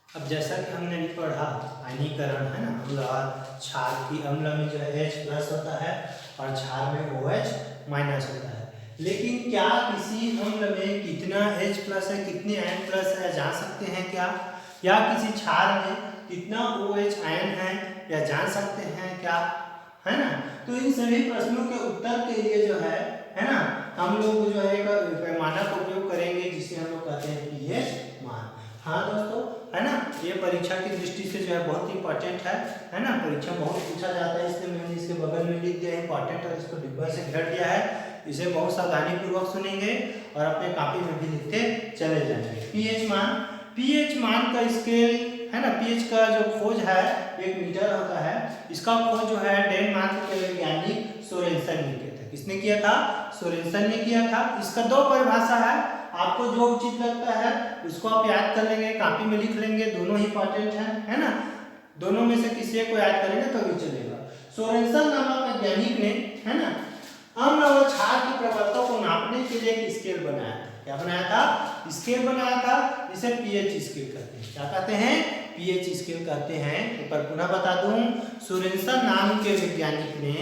अब जैसा कि हमने अभी पढ़ा आयनीकरण है ना, अम्ल और क्षार की, अम्ल में जो है H प्लस होता है और क्षार में OH माइनस होता है। लेकिन क्या किसी अम्ल में कितना H प्लस है, कितनी आयन प्लस है जान सकते हैं क्या? या किसी क्षार में कितना OH आयन है या जान सकते हैं क्या? है ना। तो इन सभी प्रश्नों के उत्तर के लिए जो है ना, हम लोग जो है एक पैमाना का उपयोग करेंगे जिसे हम लोग कहते हैं pH मान। हाँ दोस्तों, है ना, ये परीक्षा की दृष्टि से जो है बहुत इंपॉर्टेंट है ना, परीक्षा बहुत पूछा जाता है, इसलिए मैंने इसके बगल में लिख दिया इंपॉर्टेंट और इसको डिब्बा से घेर दिया है। इसे बहुत सावधानी पूर्वक सुनेंगे और अपने कॉपी में भी लिखते चले जाएंगे। पीएच मान का स्केल है ना, पीएच का जो खोज है 1 मीटर होता है। इसका खोज जो है डेनमार्क के वैज्ञानिक सोरेनसन ने किया था। किसने किया था? सोरेनसन ने किया था। इसका 2 परिभाषा है, आपको जो उचित लगता है उसको आप याद कर लेंगे, कॉपी में लिख लेंगे, दोनों ही इंपॉर्टेंट है ना। दोनों में से किसी एक को याद करेंगे तो भी चलेगा। सोरेनसन नामक वैज्ञानिक ने है ना अम्ल और क्षार की प्रबलता को नापने के लिए एक स्केल बनाया था। क्या बनाया था? स्केल बनाया था, जिसे पीएच स्केल कहते हैं। क्या कहते हैं? पीएच स्केल कहते हैं। एक बार पुनः बता दूं, सोरेनसन नाम के वैज्ञानिक ने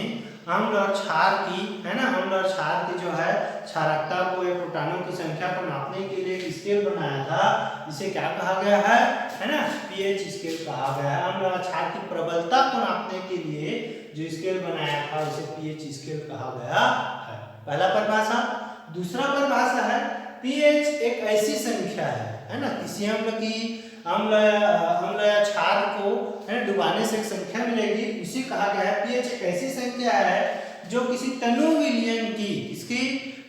अम्ल और क्षार की है ना, अम्ल और क्षार की जो है क्षारकता को या प्रोटॉनों की संख्या को नापने के लिए एक स्केल बनाया था, जिसे क्या कहा गया है ना, पीएच स्केल कहा गया है। अम्ल और क्षार की प्रबलता को नापने के लिए जो स्केल बनाया था उसे पीएच स्केल कहा गया है। पहला परिभाषा। दूसरा परिभाषा है, पीएच एक ऐसी संख्या है ना, किसी अम्ल की अम्ल या क्षार को डुबाने से एक संख्या मिलेगी, उसे कहा गया है पीएच एक ऐसी संख्या है जो किसी तनु विलयन की, किसकी?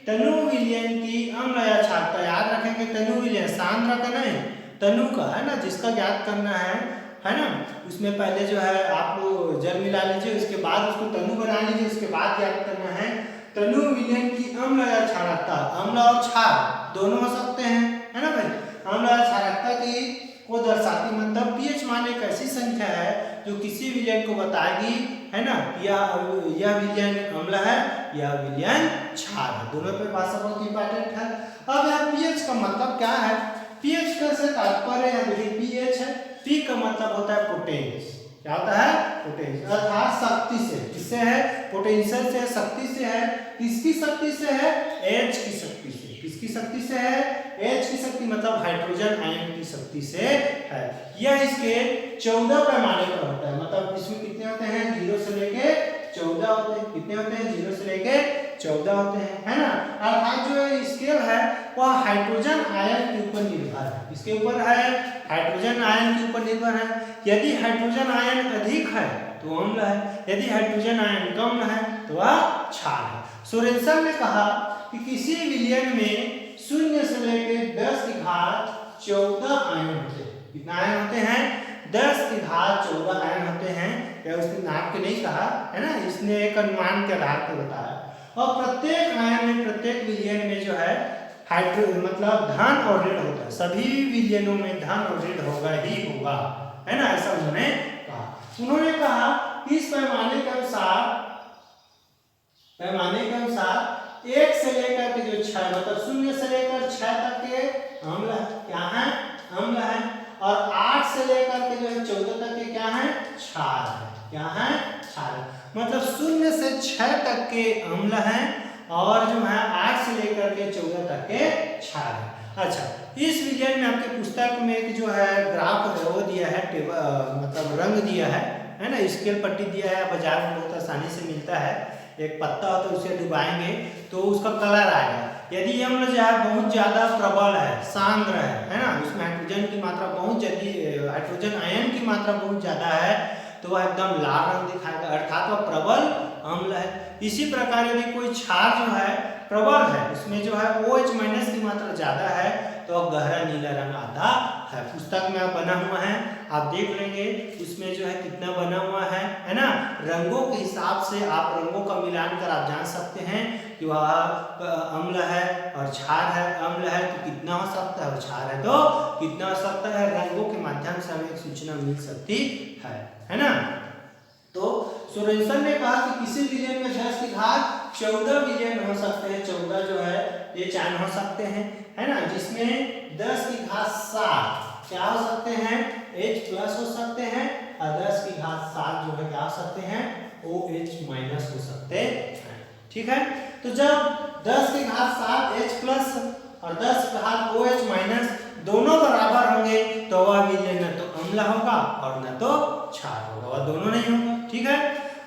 तनु विलयन की अम्ल या क्षार का, याद रखेंगे तनु विलयन, सांद्र का नहीं, तनु का है ना, जिसका ज्ञात करना है ना। उसमें पहले जो है आप लोग जल मिला लीजिए, उसके बाद उसको तनु बना लीजिए, उसके बाद ज्ञात करना है तनु विलयन की अम्ल या क्षारकता। अम्ल और क्षार दोनों हो सकते हैं, है ना भाई। अम्ल और क्षारकता की को दर्शाती, मतलब पीएच मान एक ऐसी संख्या है जो किसी विलयन को बताएगी है ना, यह विलयन अम्ल है या विलयन क्षार है। दोनों पे भाषा बहुत इंपॉर्टेंट है। अब यहाँ पीएच का मतलब क्या है? पीएच का से तात्पर्य है, देखिए पीएच है, पी का मतलब होता है पोटेंस। क्या होता है? पोटेंस, अर्थात शक्ति से। किससे है? पोटेंशियल से, शक्ति से है। किसकी शक्ति से है? एच की शक्ति से। किसकी शक्ति से है? एच की शक्ति, मतलब हाइड्रोजन आयन की शक्ति से है। यह इसके 14 पैमाने पर होता है, मतलब इसमें कितने होते हैं? 0 से लेके 14 होते हैं। कितने होते हैं? 0 से लेके 14 होते हैं, है ना। अर्थात जो स्केल है वह हाइड्रोजन आयन के ऊपर निर्भर है। किसके ऊपर है? हाइड्रोजन आयन के ऊपर निर्भर है। यदि हाइड्रोजन आयन अधिक है तो अम्ल है, यदि हाइड्रोजन आयन कम है तो वह क्षार है। सोरेनसन ने कहा कि किसी विलयन में 0 से लेकर 10 की घात 14 आयन होते हैं। कितना आयन होते हैं? 10 की घात 14 आयन होते हैं। या उसने नाप के नहीं कहा है ना, इसने एक अनुमान के आधार पर बताया। और प्रत्येक आयन में, प्रत्येक विलयन में जो है हाइड्रो मतलब धन और ऋण होता है। सभी विलयनों में धन और ऋण होगा ही होगा, है ना, ऐसा उन्होंने कहा। उन्होंने कहा कि इस पैमाने के अनुसार 1 से लेकर के जो 6, मतलब 0 से लेकर 6 तक के अम्ल क्या है? अम्ल है। और 8 से लेकर के जो है 14 तक के क्या है? क्षार है। क्या है? क्षार। मतलब 0 से 6 तक के अम्ल हैं और जो है 8 से लेकर के 14 तक के क्षार है। अच्छा, इस विलयन में आपके पुस्तक में एक जो है ग्राफ है वो दिया है, मतलब रंग दिया है ना, स्केल पट्टी दिया है, बाजार में बहुत आसानी से मिलता है। एक पत्ता होता है, उसे डुबाएंगे तो उसका कलर आएगा। यदि अम्ल जो है बहुत ज्यादा प्रबल है, सांद्र है ना, उसमें हाइड्रोजन की मात्रा बहुत जल्दी, हाइड्रोजन आयन की मात्रा बहुत ज्यादा है, तो वह एकदम लाल रंग दिखाएगा, अर्थात वह प्रबल अम्ल है। इसी प्रकार यदि कोई क्षार जो है प्रबल है, उसमें जो है OH माइनस की मात्रा ज्यादा है, तो गहरा नीला रंग आता है। पुस्तक में बना हुआ है, आप देख लेंगे उसमें जो है कितना बना हुआ है ना। रंगों के हिसाब से आप रंगों का मिलान कर आप जान सकते हैं कि वह अम्ल है और क्षार है। अम्ल है तो कितना हो सकता है और क्षार है तो कितना हो सकता है। रंगों के माध्यम से हमें एक सूचना मिल सकती है ना। तो सोरेनसन ने कहा कि किसी विलयन में 10 की घात 14 विलयन हो सकते हैं। 14 जो है ये चयन हो सकते हैं, है ना, जिसमें 10 की घात 7 क्या हो सकते हैं? H प्लस हो सकते हैं और 10 की घात 7 जो है क्या हो सकते हैं OH माइनस हो सकते हैं। ठीक है, तो जब 10 की घात 7 H प्लस और 10 की घात OH माइनस दोनों बराबर होंगे तो वह विलयन न तो अम्ल होगा और न तो क्षार होगा, वह दोनों नहीं होगा। ठीक है,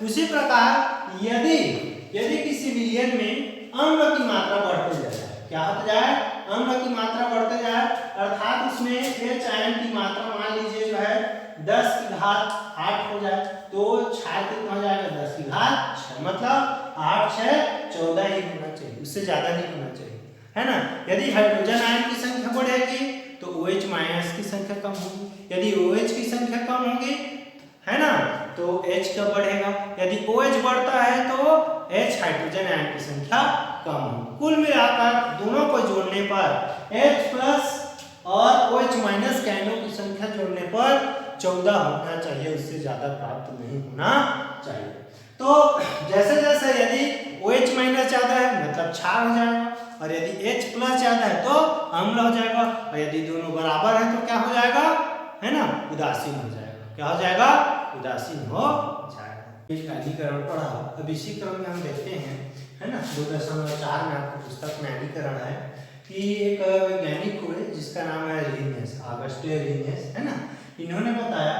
उसी प्रकार यदि किसी विलयन में अम्ल की मात्रा बढ़ते जाए, क्या होता जाए, अम्ल की मात्रा बढ़ते जाए, अर्थात उसमें H आयन की मात्रा मान लीजिए जो है 10 की घात 8 हो जाए, तो क्षार कितना हो जाएगा 10 की घात 6, मतलब 8 6 14 ही होना चाहिए, उससे ज्यादा नहीं होना चाहिए, है ना। यदि हाइड्रोजन आयन की संख्या बढ़ेगी तो OH माइनस की संख्या कम होगी, यदि OH की संख्या कम होगी, है ना, तो H कब बढ़ेगा, यदि OH बढ़ता है तो H हाइड्रोजन आयन की संख्या कम होगी। कुल मिलाकर दोनों को जोड़ने पर H प्लस और OH माइनस के आयनों की संख्या जोड़ने पर 14 होना चाहिए, उससे ज्यादा प्राप्त नहीं होना चाहिए। तो जैसे जैसे यदि OH माइनस ज्यादा है मतलब क्षार हो जाएगा, और यदि H प्लस ज्यादा है तो अम्ल हो जाएगा, और यदि दोनों बराबर है तो क्या हो जाएगा, है ना, उदासीन हो जाएगा। क्या हो जाएगा, उदासीन हो जाएगा। एक आयनीकरण पढ़ा, अब इसी क्रम में हम देखते हैं, है ना, 2.4 में आपकी पुस्तक में आयनीकरण है कि एक वैज्ञानिक हुए जिसका नाम है रीनियस, ऑगस्टे रीनियस, है ना। इन्होंने बताया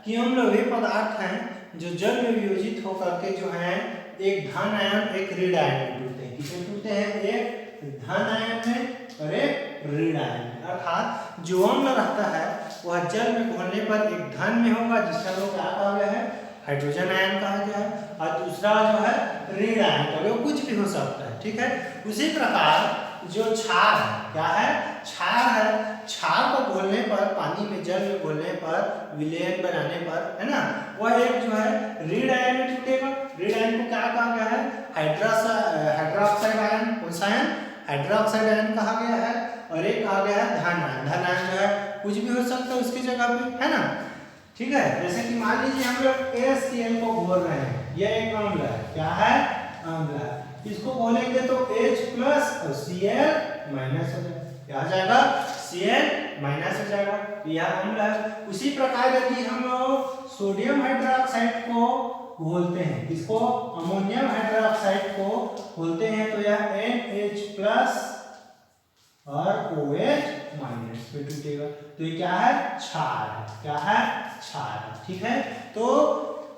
कि अम्ल वे पदार्थ हैं जो जल में वियोजित होकर के जो है एक धन आयन एक ऋण आयन में टूटते हैं। किसमें टूटते हैं, एक धन आयन में और एक ऋण आयन में। अर्थात जो अम्ल रहता है वह जल में घुलने पर एक धन में होगा जिसका लोग क्या कहा गया है, हाइड्रोजन आयन कहा गया है, और दूसरा जो है ऋण आयन का, वो कुछ भी हो सकता है। ठीक है, उसी प्रकार जो क्षार है, क्या है, क्षार है, क्षार को घोलने पर, पानी में जल में घोलने पर, विलयन बनाने पर, है ना, वह एक जो है ऋण आयन में टूटेगा। ऋण आयन को क्या कहा गया है, हाइड्रोक्साइड आयन, कौन सा आयन, हाइड्रोक्साइड आयन कहा गया है, और एक कहा गया है धन आयन। धन आयन जो है कुछ भी हो सकता है उसकी जगह पे, है ना। ठीक है, जैसे कि मान लीजिए हम लोग HCl को घोल रहे हैं, यह एक अम्ल है, क्या है, अम्ल है, इसको घोलेंगे तो H प्लस और Cl माइनस हो जाएगा, क्या हो जाएगा, Cl माइनस हो जाएगा, यह अम्ल है। उसी प्रकार यदि हम लोग सोडियम हाइड्रोक्साइड को घोलते हैं, इसको अमोनियम हाइड्रोक्साइड को घोलते हैं तो यह NH प्लस और OH माइनस पे टूटेगा, तो ये क्या है, क्षार है, क्या है, क्षार है। ठीक है, तो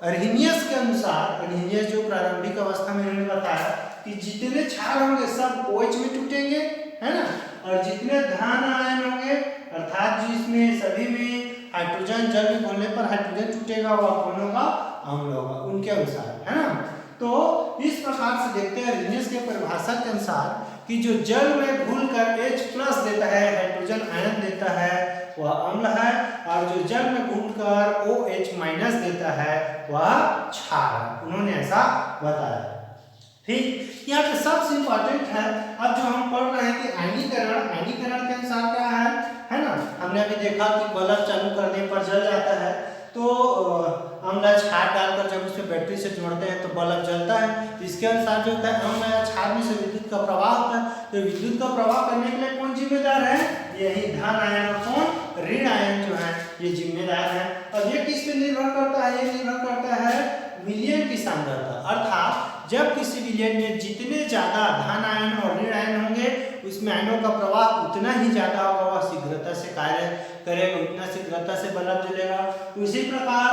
अर्हिनियस के अनुसार, अर्हिनियस जो प्रारंभिक अवस्था में इन्होंने बताया कि जितने क्षार होंगे सब OH में टूटेंगे, है ना, और जितने धन आयन होंगे अर्थात जिसमें सभी में हाइड्रोजन जल में घुलने पर हाइड्रोजन टूटेगा वह कौन होगा, अम्ल होगा, उनके अनुसार, है ना। तो इस प्रकार से देखते हैं अर्हिनियस के परिभाषा के अनुसार कि जो जल में घुलकर H प्लस देता है, हाइड्रोजन आयन देता है, वह अम्ल है, और जो जल में घुलकर OH माइनस देता है वह क्षार है। उन्होंने ऐसा बताया। ठीक, यहाँ पे सबसे इम्पोर्टेंट है, अब जो हम पढ़ रहे हैं कि आयनीकरण, आयनीकरण के अनुसार क्या है ना, हमने अभी देखा कि बल्ब चालू करने पर जल जाता है, तो अम्ल क्षार डालकर जब उसमें बैटरी से जोड़ते हैं तो बल्ब जलता है। इसके अनुसार जो होता है अम्ल या क्षार में से विद्युत का प्रवाह होता है, तो विद्युत का प्रवाह करने के लिए कौन जिम्मेदार है, यही धन आयन और कौन, ऋण आयन जो है ये जिम्मेदार है। अब ये किस पे निर्भर करता है, ये निर्भर करता है विलयन की सांद्रता, अर्थात जब किसी विलयन में जितने ज्यादा धन आयन और ऋण आयन होंगे उसमें आयनों का प्रवाह उतना ही ज्यादा होगा, वह शीघ्रता से कार्य करेगा, उतना शीघ्रता से बल्ब जलेगा। उसी प्रकार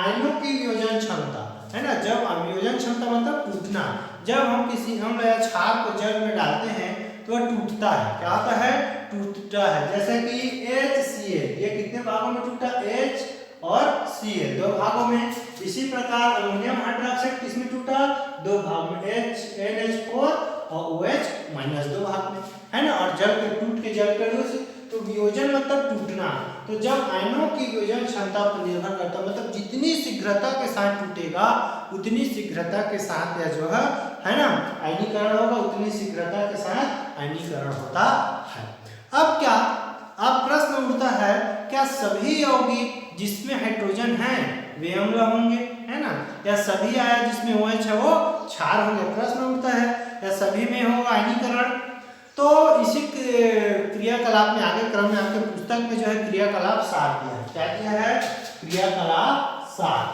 आयनों की वियोजन क्षमता, है ना, जब वियोजन क्षमता मतलब टूटना, जब हम किसी अम्ल या क्षार को जल में डालते हैं तो वह टूटता है, क्या होता है, टूटता है। जैसे कि HCl, ये कितने भागों में टूटा, H और Cl, दो भागों में। इसी प्रकार अमोनियम हाइड्रोक्साइड किसमें टूटा, दो भाग में, NH4 और OH माइनस, दो भाग में, है ना, और जल के टूट के जल के तो वियोजन मतलब टूटना। तो जब आयनों की वियोजन क्षमता पर निर्भर करता है, मतलब जितनी शीघ्रता के साथ टूटेगा उतनी शीघ्रता के साथ यह जो है ना आयनीकरण होगा, उतनी शीघ्रता के साथ आयनीकरण होता है। अब क्या, अब प्रश्न उठता है, क्या सभी यौगिक जिसमें हाइड्रोजन है वे अम्ल होंगे, है ना, या सभी आयन जिसमें OH है वो क्षार होंगे? प्रश्न उठता है, या सभी में होगा आयनीकरण? तो इसी क्रियाकलाप में आगे क्रम में आपके पुस्तक में जो है क्रियाकलाप 7 दिया है। क्या दिया है? क्रियाकलाप 7।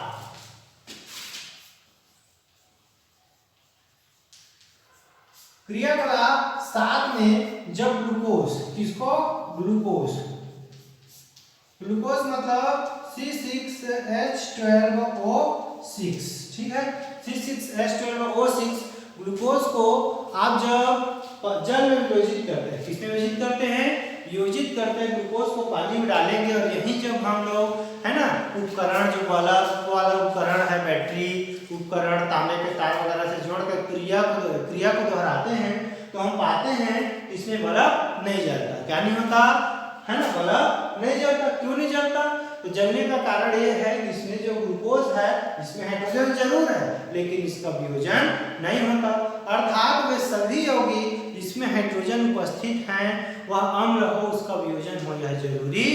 क्रियाकलाप 7 में जब ग्लूकोज, किसको? ग्लूकोज, ग्लूकोज मतलब C6H12O6, ठीक है, C6H12O6 ग्लूकोज को आप जब जल में वियोजित करते हैं, किसमें वियोजित करते हैं? वियोजित करते हैं, ग्लूकोज को पानी में डालेंगे और यही जब हम लोग है ना उपकरण जो वाला उपकरण है, बैटरी उपकरण तांबे के तार वगैरह से जोड़कर क्रिया को दोहराते हैं तो हम पाते हैं इसमें बल्ब नहीं जलता। क्या नहीं होता है ना? बल्ब नहीं जलता। क्यों नहीं जलता? तो जलने का कारण ये है कि इसमें जो ग्लूकोज है इसमें हाइड्रोजन जरूर है लेकिन इसका वियोजन नहीं होता, अर्थात वे सभी यौगिक जिसमें हाइड्रोजन उपस्थित हैं वह अम्ल हो उसका वियोजन हो यह जरूरी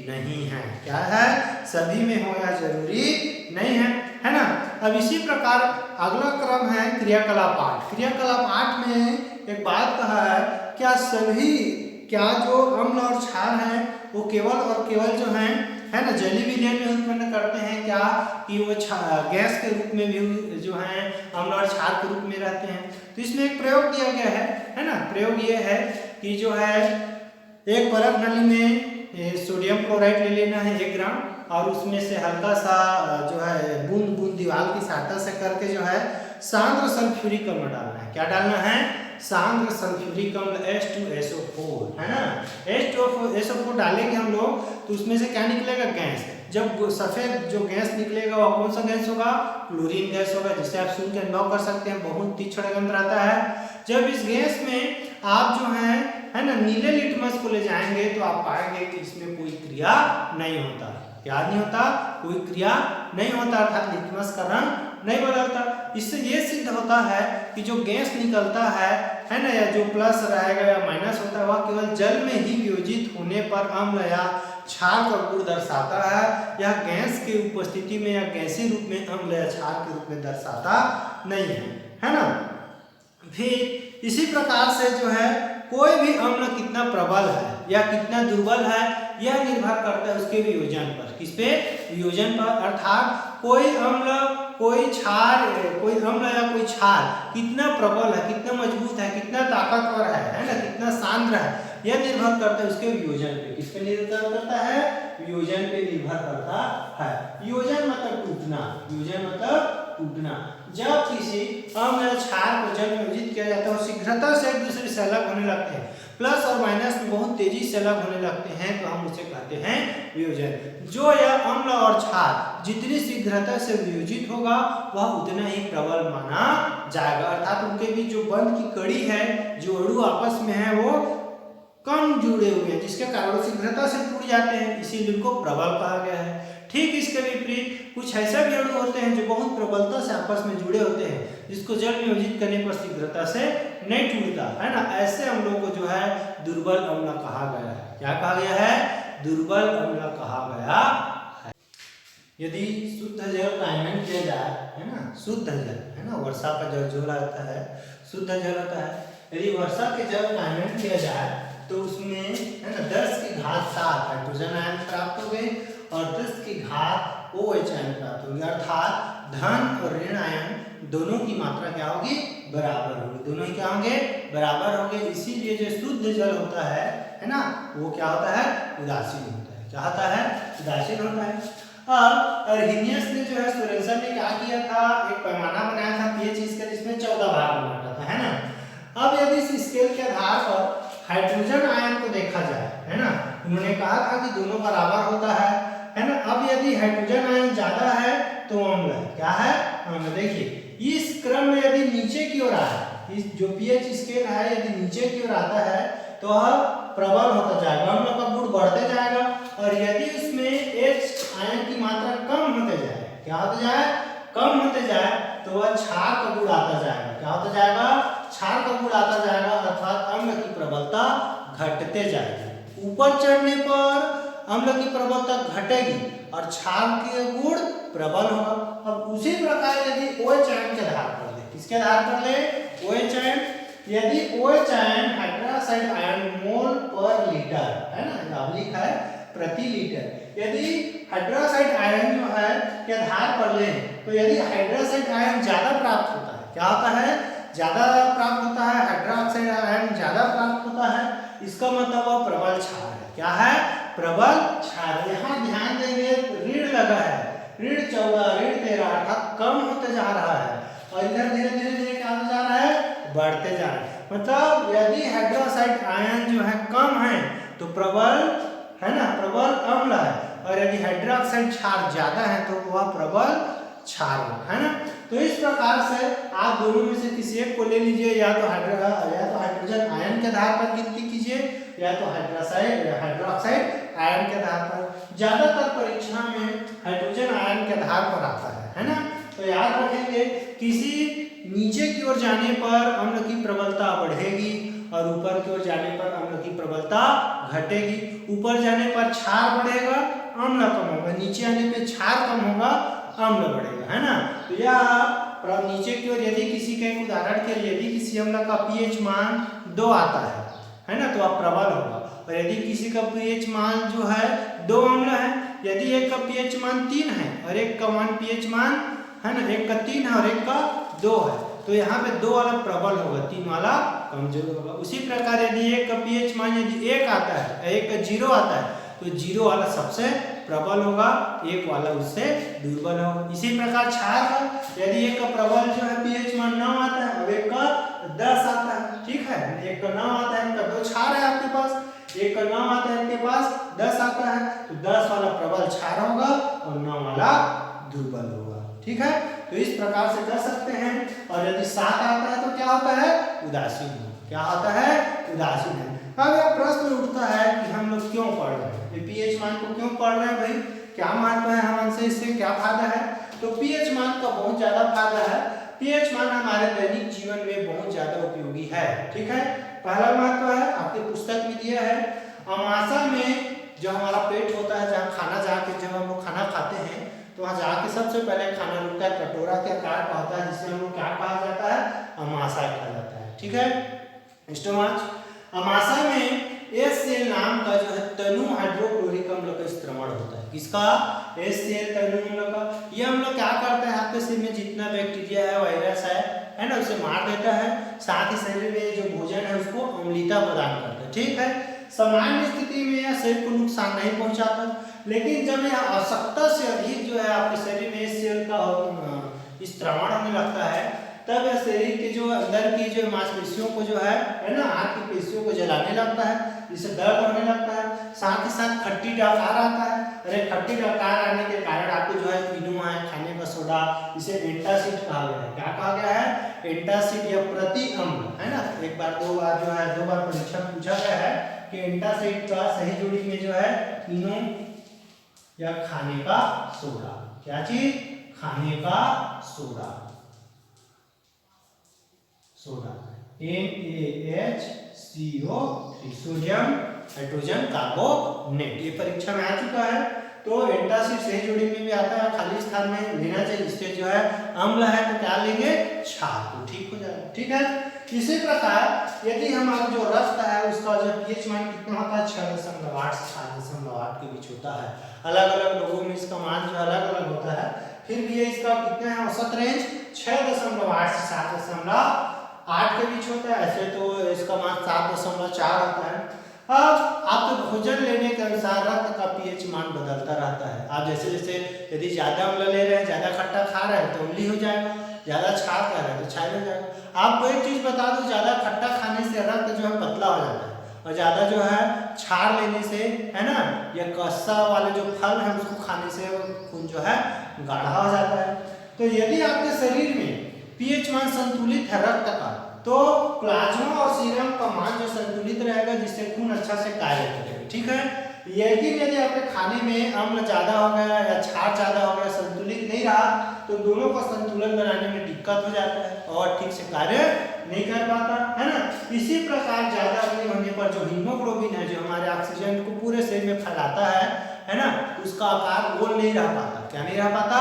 नहीं है। क्या है? सभी में हो यह जरूरी नहीं है ना। अब इसी प्रकार अगला क्रम है क्रियाकलाप 8। क्रियाकलाप 8 में एक बात कहा है, क्या जो अम्ल और क्षार है वो केवल और केवल जो है ना जलीय विलयन में उत्पन्न करते हैं क्या, कि वो गैस के रूप में भी जो है अम्ल और क्षार के रूप में रहते हैं। तो इसमें एक प्रयोग दिया गया है ना। प्रयोग ये है कि जो है एक बर्फ नली में सोडियम क्लोराइड ले लेना है 1 ग्राम और उसमें से हल्का सा जो है बूंद बूंद दीवार की सहायता से करके जो है सांद्र सल्फ्यूरिक अम्ल डालना है। क्या डालना है? सांद्र सल्फ्यूरिक अम्ल H2SO4, है ना। H2SO4 डालेंगे हम लोग तो उसमें से क्या निकलेगा? गैस। जब सफेद जो गैस निकलेगा वह कौन सा गैस होगा? क्लोरीन गैस होगा, जिसे आप सुन के अनुभव कर सकते हैं, बहुत तीक्ष्ण गंध रहता है। जब इस गैस में आप जो है ना नीले लिटमस को ले जाएंगे तो आप पाएंगे कि इसमें कोई क्रिया नहीं होता। क्या नहीं होता? कोई क्रिया नहीं होता, अर्थात लिटमस का रंग नहीं बदलता। इससे ये सिद्ध होता है कि जो गैस निकलता है ना, या जो प्लस रहेगा या माइनस होता है वह केवल जल में ही वियोजित होने पर अम्ल या क्षार का गुण दर्शाता है। यह गैस की उपस्थिति में या गैसीय रूप में अम्ल या क्षार के रूप में दर्शाता नहीं है ना। फिर इसी प्रकार से जो है कोई भी अम्ल कितना प्रबल है या कितना दुर्बल है यह निर्भर करता है उसके वियोजन पर। किस पे? वियोजन पर। अर्थात कोई अम्ल कोई अम्ल या कोई क्षार कितना प्रबल है, कितना मजबूत है, कितना ताकतवर है ना, कितना सांद्र है, यह निर्भर करता है उसके वियोजन पे। किस पे निर्भर करता है? वियोजन पे निर्भर करता है। वियोजन मतलब टूटना। वियोजन मतलब टूटना। जब किसी अम्ल या क्षार को जल में वियोजित किया जाता है और शीघ्रता से एक दूसरे से अलग होने लगते हैं, प्लस और माइनस में बहुत तेजी से अलग होने लगते हैं, तो हम उसे कहते हैं वियोजन। जो यह अम्ल और क्षार जितनी शीघ्रता से वियोजित होगा वह उतना ही प्रबल माना जाएगा। अर्थात उनके बीच जो बंध की कड़ी है, जो अणु आपस में है वो कम जुड़े हुए हैं, जिसके कारण शीघ्रता से टूट जाते हैं, इसीलिए उनको प्रबल कहा गया है। ठीक इसके विपरीत कुछ ऐसे भी अणु होते हैं जो बहुत प्रबलता से आपस में जुड़े होते हैं, जिसको जल में वियोजित करने पर शीघ्रता से नहीं टूटता है ना। ऐसे अम्लों को जो है दुर्बल अम्ल कहा गया है। क्या कहा गया है? दुर्बल अम्ल कहा गया है। यदि शुद्ध जल का आयनन किया जाए, है ना, शुद्ध जल है ना, वर्षा का जल जो रहता है शुद्ध जल होता है, यदि वर्षा के जल का आयनन किया जाए तो उसमें है ना 10 की घात 7 हाइड्रोजन आयन प्राप्त हो गए और 10 की घात OH आयन प्राप्त होगी। अर्थात धन और ऋण आयन दोनों की मात्रा क्या होगी? बराबर होगी। दोनों ही क्या होंगे? बराबर होंगे। इसीलिए जो शुद्ध जल होता है ना, वो क्या होता है? उदासीन होता है। क्या होता है? उदासीन होता है। अब अर्हिनियस ने जो है सोरेनसन ने क्या किया था? एक पैमाना बनाया था pH स्केल, जिसमें 14 भाग बनाता था, है ना। अब यदि इस स्केल के आधार पर हाइड्रोजन आयन को देखा जाए, है ना, उन्होंने कहा था कि दोनों बराबर होता है ना। अब यदि हाइड्रोजन आयन ज्यादा है तो अम्ल है। क्या है? अम्ल। देखिए इस क्रम में यदि नीचे की ओर आए, इस जो pH स्केल है यदि नीचे की ओर आता है तो वह प्रबल होता जाएगा, अम्ल का गुण बढ़ते जाएगा, और यदि उसमें H आयन की मात्रा कम होते जाए, क्या होते जाए? कम होते जाए, तो वह क्षार का गुण आता जाएगा। क्या होता जाएगा? क्षार का गुण आता जाएगा, अर्थात अम्ल की प्रबलता घटते जाएगी। ऊपर चढ़ने पर अम्ल की प्रबलता घटेगी और क्षार के गुण प्रबल होगा। अब उसी प्रकार यदि OH आयन के आधार पर ले, किसके आधार पर ले? OH आयन, यदि OH आयन हाइड्रोक्साइड आयन मोल पर लीटर, है ना, यहाँ लिखा है प्रति लीटर, यदि हाइड्रोक्साइड आयन जो है के आधार पर लें तो यदि हाइड्रोक्साइड आयन ज्यादा प्राप्त होता है, क्या होता है, ज्यादा प्राप्त होता है, हाइड्रोक्साइड आयन ज्यादा प्राप्त होता है, इसका मतलब वह प्रबल क्षार है। क्या है, प्रबल क्षार। यहाँ ध्यान देंगे ऋण लगा है, ऋण 14 ऋण 13 अर्थात कम होते जा रहा है और इधर धीरे धीरे धीरे क्या होता जा रहा है, बढ़ते जा रहा है। मतलब यदि हाइड्रोक्साइड आयन जो है कम है तो प्रबल, है ना, प्रबल अम्ल है, और यदि हाइड्रोक्साइड क्षार ज्यादा है तो वह प्रबल क्षार है ना। तो इस प्रकार से आप दोनों में से किसी एक को ले लीजिए, या तो हाइड्रोजन आयन के आधार पर गिनती कीजिए या तो हाइड्रोक्साइड आयन के आधार पर। ज्यादातर परीक्षा में हाइड्रोजन आयन के आधार पर आता है ना। तो याद रखेंगे किसी नीचे की ओर जाने पर अम्ल की प्रबलता बढ़ेगी और ऊपर की ओर जाने पर अम्ल की प्रबलता घटेगी। ऊपर जाने पर क्षार बढ़ेगा, अम्ल कम होगा, नीचे आने पे क्षार कम होगा, अम्ल बढ़ेगा, है ना। तो यह नीचे की ओर यदि किसी के उदाहरण के लिए यदि किसी अम्ल का पीएच मान 2 आता है ना, तो वह प्रबल होगा। और यदि किसी का पीएच मान जो है 2 अम्ल है, यदि एक का पीएच मान 3 है और एक का पीएच मान, है ना, एक का 3 है और एक का 2 है, तो यहाँ पे 2 वाला प्रबल होगा, 3 वाला कमजोर होगा। उसी प्रकार यदि एक का पीएच मान यदि 1 आता है, एक का 0 आता है, तो 0 वाला सबसे प्रबल होगा, 1 वाला उससे दुर्बल होगा। इसी प्रकार क्षार का यदि एक का प्रबल जो है पीएच मान 9 आता है और एक का 10 आता है, ठीक है, एक का 9 आता है, इनका 2 क्षार है आपके पास, एक का 9 आता है, इनके पास 10 आता है, तो 10 वाला प्रबल क्षार होगा और 9 वाला दुर्बल होगा, ठीक है। तो इस प्रकार से कर सकते हैं। और यदि 7 आता है तो क्या होता है, उदासीन, क्या होता है, उदासीन है। अब यह प्रश्न उठता है कि हम लोग क्यों पढ़ रहे हैं, ये पीएच मान को क्यों पढ़ रहे हैं भाई, क्या महत्व है हमसे, इससे क्या फायदा है। तो पीएच मान का बहुत ज्यादा फायदा है। पीएच मान हमारे दैनिक जीवन में बहुत ज्यादा उपयोगी है, ठीक है। पहला महत्व है, आपके पुस्तक में दिया है, आमाशय में जो हमारा पेट होता है, जहाँ खाना जाके जब हम लोग खाना खाते हैं तो वहाँ जाके सबसे पहले खाना रुकता है, कटोरा के आकार का होता है, जिसे हम लोग क्या कहा जाता है, आमाशय कहा जाता है, ठीक है। स्टोमच आमाशय में HCl नाम का जो है तनु हाइड्रोक्लोरिक अम्ल का स्त्रवण होता है। किसका, HCl तनु अम्ल का। ये अम्ल क्या करता है, आपके शरीर में जितना बैक्टीरिया है, वायरस है ना, उसे मार देता है, साथ ही शरीर में जो भोजन है उसको अम्लता प्रदान करता है, ठीक है। सामान्य स्थिति में यह शरीर को नुकसान नहीं पहुंचाता, लेकिन जब यह आवश्यकता से अधिक जो है आपके शरीर में HCl का स्त्रवण होने लगता है, तब यह शरीर के जो अंदर की जो मांसपेशियों को जो है ना, हाथ की पेशियों को जलाने लगता है, जिससे दर्द होने लगता है, साथ ही साथ खट्टी डकार आता है। अरे खट्टी डकार आने के कारण आपको जो है इनोमा है, खाने का सोडा, इसे एंटासिड कहा गया है। क्या कहा गया है, एंटासिड या प्रति अम्ल, है ना। एक बार 2 बार जो है 2 बार परीक्षा में पूछा गया है कि एंटासिड का सही जोड़ी में जो है इनो या खाने का सोडा, क्या चीज, खाने का soda, soda NaHCO3 sodium hydrogen carbonate, ये परीक्षा में आ चुका है। तो एंटासिड सही जोड़ी में भी आता है, खाली स्थान में लेना चाहिए, इससे जो है अम्ल है तो क्या लेंगे, क्षार, तो ठीक हो जाएगा, ठीक है। इसी प्रकार यदि हमारा जो रक्त है उसका जो पीएच मान कितना होता है, 6.8 से 7.8 के बीच होता है। अलग अलग लोगों में इसका मान जो अलग अलग होता है, फिर भी इसका कितना है, औसत रेंज 6.8 से 7.8 के बीच होता है। ऐसे तो इसका मान 7.4 होता है। अब आपके भोजन लेने के अनुसार रक्त का पीएच मान बदलता रहता है। आप जैसे जैसे यदि ज्यादा अम्ल ले रहे हैं, ज्यादा खट्टा खा रहे हैं तो अम्ली हो जाएगा, ज्यादा क्षार खा रहे हैं तो क्षारीय हो जाएगा। आपको एक चीज बता दूं, ज्यादा खट्टा खाने से रक्त जो है पतला हो जाता है, और ज्यादा जो है क्षार लेने से, है ना, या कस्सा वाले जो फल है उसको खाने से खून जो है गाढ़ा हो जाता है। तो यदि आपके शरीर में पीएच मान संतुलित है रक्त का, तो प्लाज्मा और सीरम का मान जो संतुलित रहेगा, जिससे खून अच्छा से कार्य करेगा, ठीक है। लेकिन यदि आपके खाने में अम्ल ज्यादा हो गया या क्षार ज्यादा हो गया, संतुलित नहीं रहा, तो दोनों का संतुलन बनाने में दिक्कत हो जाता है और ठीक से कार्य नहीं कर पाता, है ना। इसी प्रकार ज्यादा अम्ल होने पर जो हीमोग्लोबिन है, जो हमारे ऑक्सीजन को पूरे शरीर में फैलाता है ना, उसका आकार गोल नहीं रह पाता। क्या नहीं रह पाता,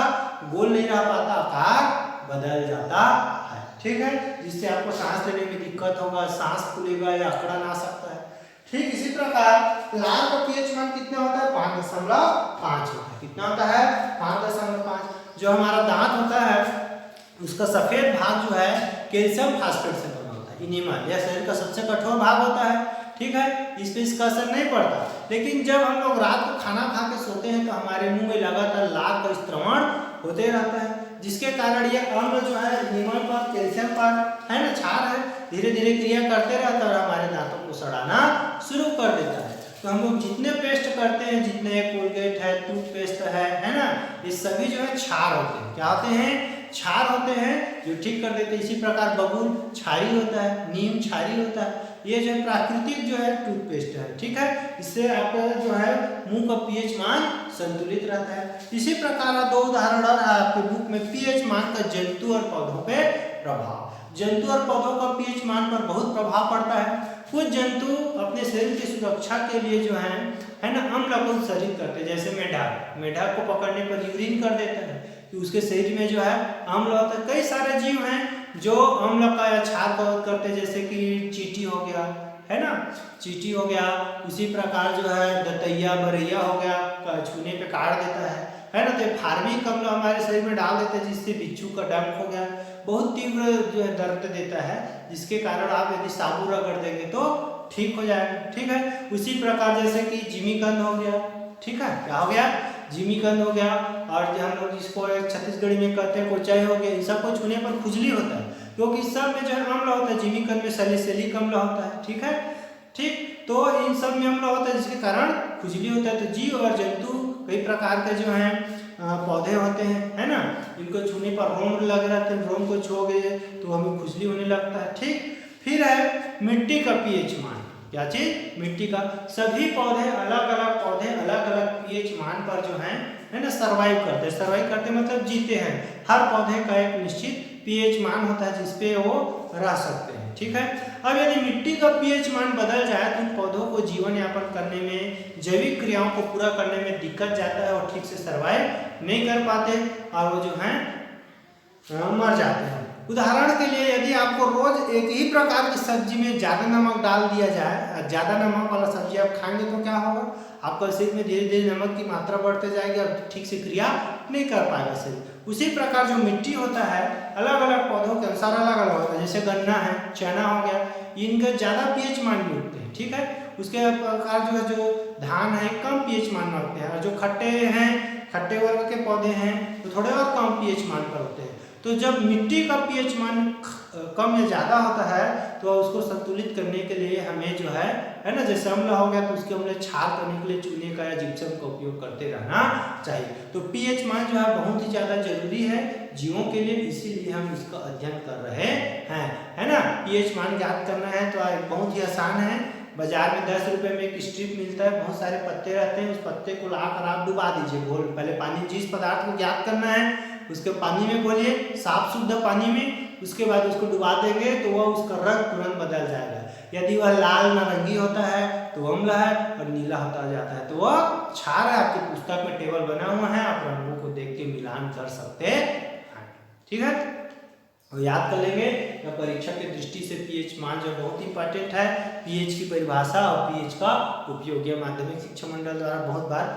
गोल नहीं रह पाता, आकार बदल जाता है। ठीक है, जिससे आपको सांस लेने में दिक्कत होगा, सांस फूलेगा या अकड़न आ सकता है। ठीक इसी प्रकार लाल का पीएच मान कितना होता है 5.5 होता है। कितना होता है 5.5। जो हमारा दांत होता है उसका सफेद भाग जो है कैल्शियम फास्फेट से बना होता है, इनेमल। यह शरीर का सबसे कठोर भाग होता है, ठीक है, इस पे इसका असर नहीं पड़ता। लेकिन जब हम लोग रात को खाना खा के सोते हैं तो हमारे मुंह में लगातार लार का स्त्रवण होते रहता है, जिसके कारण ये अम्ल जो है इनेमल पर, कैल्शियम पर है ना, क्षार है, धीरे धीरे क्रिया करते रहता है और हमारे दांतों को सड़ाना शुरू कर देता है। तो हम लोग जितने पेस्ट करते हैं, जितने कोलगेट है, टूथपेस्ट है ना, ये सभी जो है क्षार होते हैं। क्या होते हैं? क्षार होते हैं, जो ठीक कर देते हैं। इसी प्रकार बबूल क्षारी होता है, नीम क्षारी होता है। ये जो प्राकृतिक जो है टूथपेस्ट है, ठीक है, इससे आपका जो है मुंह का पीएच मान संतुलित रहता है। इसी प्रकार दो उदाहरण और है आपके बुक में पीएच मान का जंतु और पौधों पे प्रभाव। जंतु और पौधों का पीएच मान पर बहुत प्रभाव पड़ता है। कुछ जंतु अपने शरीर की सुरक्षा के लिए जो है ना, अम्ल को उत्सर्जित करते हैं। जैसे मेढक, मेढक को पकड़ने पर यूरिन कर देता है कि उसके शरीर में जो है अम्ल होता है। कई सारे जीव हैं जो अम्ल का या क्षार का करते हैं, जैसे कि चींटी हो गया, है ना, चींटी हो गया। उसी प्रकार जो है दतैया, बरैया हो गया, छूने पे काट देता है ना। तो फार्मिक अम्ल हमारे शरीर में डाल देते हैं, जिससे बिच्छू का डंक हो गया, बहुत तीव्र जो है दर्द देता है, जिसके कारण आप यदि साबुन रगड़ देंगे तो ठीक हो जाएगा, ठीक है। उसी प्रकार जैसे कि जिमीकंद हो गया, ठीक है, क्या हो गया, जिमीकंद हो गया। और जो हम लोग जिसको छत्तीसगढ़ी में कहते हैं कोचाई हो गया, इन सबको छूने पर खुजली होता है, क्योंकि इस सब में जो है अम्ल होता है। जिमीकंद में सैलिसिलिक अम्ल होता है, ठीक है, ठीक, तो इन सब में अम्ल होता है, जिसके कारण खुजली होता है। तो जीव और जंतु कई प्रकार के जो हैं पौधे होते हैं, है ना, इनको छूने पर रोम लग रहते हैं, रोम को छूओगे तो हमें खुजली होने लगता है, ठीक। फिर है मिट्टी का पीएच मान। क्या चीज? मिट्टी का। सभी पौधे अलग अलग पौधे अलग अलग पीएच मान पर जो है ना सर्वाइव करते हैं। सर्वाइव करते मतलब जीते हैं। हर पौधे का एक निश्चित पीएच मान होता है जिसपे वो रह सकते हैं, ठीक है। अब यदि मिट्टी का पीएच मान बदल जाए तो उन पौधों को जीवन यापन करने में, जैविक क्रियाओं को पूरा करने में दिक्कत जाता है और ठीक से सर्वाइव नहीं कर पाते और वो जो है मर जाते हैं। उदाहरण के लिए यदि आपको रोज एक ही प्रकार की सब्जी में ज़्यादा नमक डाल दिया जाए, ज़्यादा नमक वाला सब्जी आप खाएंगे तो क्या होगा? आपका शरीर में धीरे धीरे नमक की मात्रा बढ़ते जाएगी और ठीक से क्रिया नहीं कर पाएगा शरीर। उसी प्रकार जो मिट्टी होता है अलग अलग पौधों के अनुसार अलग अलग होता है। जैसे गन्ना है, चना हो गया, इनके ज़्यादा पीएच मान में उगते हैं, ठीक है। उसके प्रकार जो है जो धान है कम पीएच मान में होते हैं, और जो खट्टे हैं, खट्टे वर्ग के पौधे हैं तो थोड़े और कम पीएच मान पर होते हैं। तो जब मिट्टी का पीएच मान कम या ज़्यादा होता है तो उसको संतुलित करने के लिए हमें जो है ना, जैसे अम्ल हो गया तो उसके हमने क्षार करने के लिए चूने का या जिप्सम का उपयोग करते रहना चाहिए। तो पीएच मान जो है बहुत ही ज़्यादा जरूरी है जीवों के लिए, इसीलिए हम इसका अध्ययन कर रहे हैं, है ना। पीएच मान ज्ञात करना है तो बहुत ही आसान है। बाजार में 10 रुपए में एक स्ट्रिप मिलता है, बहुत सारे पत्ते रहते हैं, उस पत्ते को लाकर आप डुबा दीजिए घोल। पहले पानी, जिस पदार्थ को ज्ञात करना है उसके पानी में घोलिए, साफ शुद्ध पानी में, उसके बाद उसको डुबा देंगे तो वह उसका रंग तुरंत बदल जाएगा। यदि वह लाल नारंगी होता है तो अम्ल है, और नीला होता जाता है तो वह क्षार है। आपकी पुस्तक में टेबल बना हुआ है, आप रंगों को देख के मिलान कर सकते हैं, ठीक है। और याद कर लेंगे या परीक्षा की दृष्टि से पीएच मान जो बहुत इंपॉर्टेंट है। पीएच की परिभाषा और पीएच का उपयोग माध्यमिक शिक्षा मंडल द्वारा बहुत बार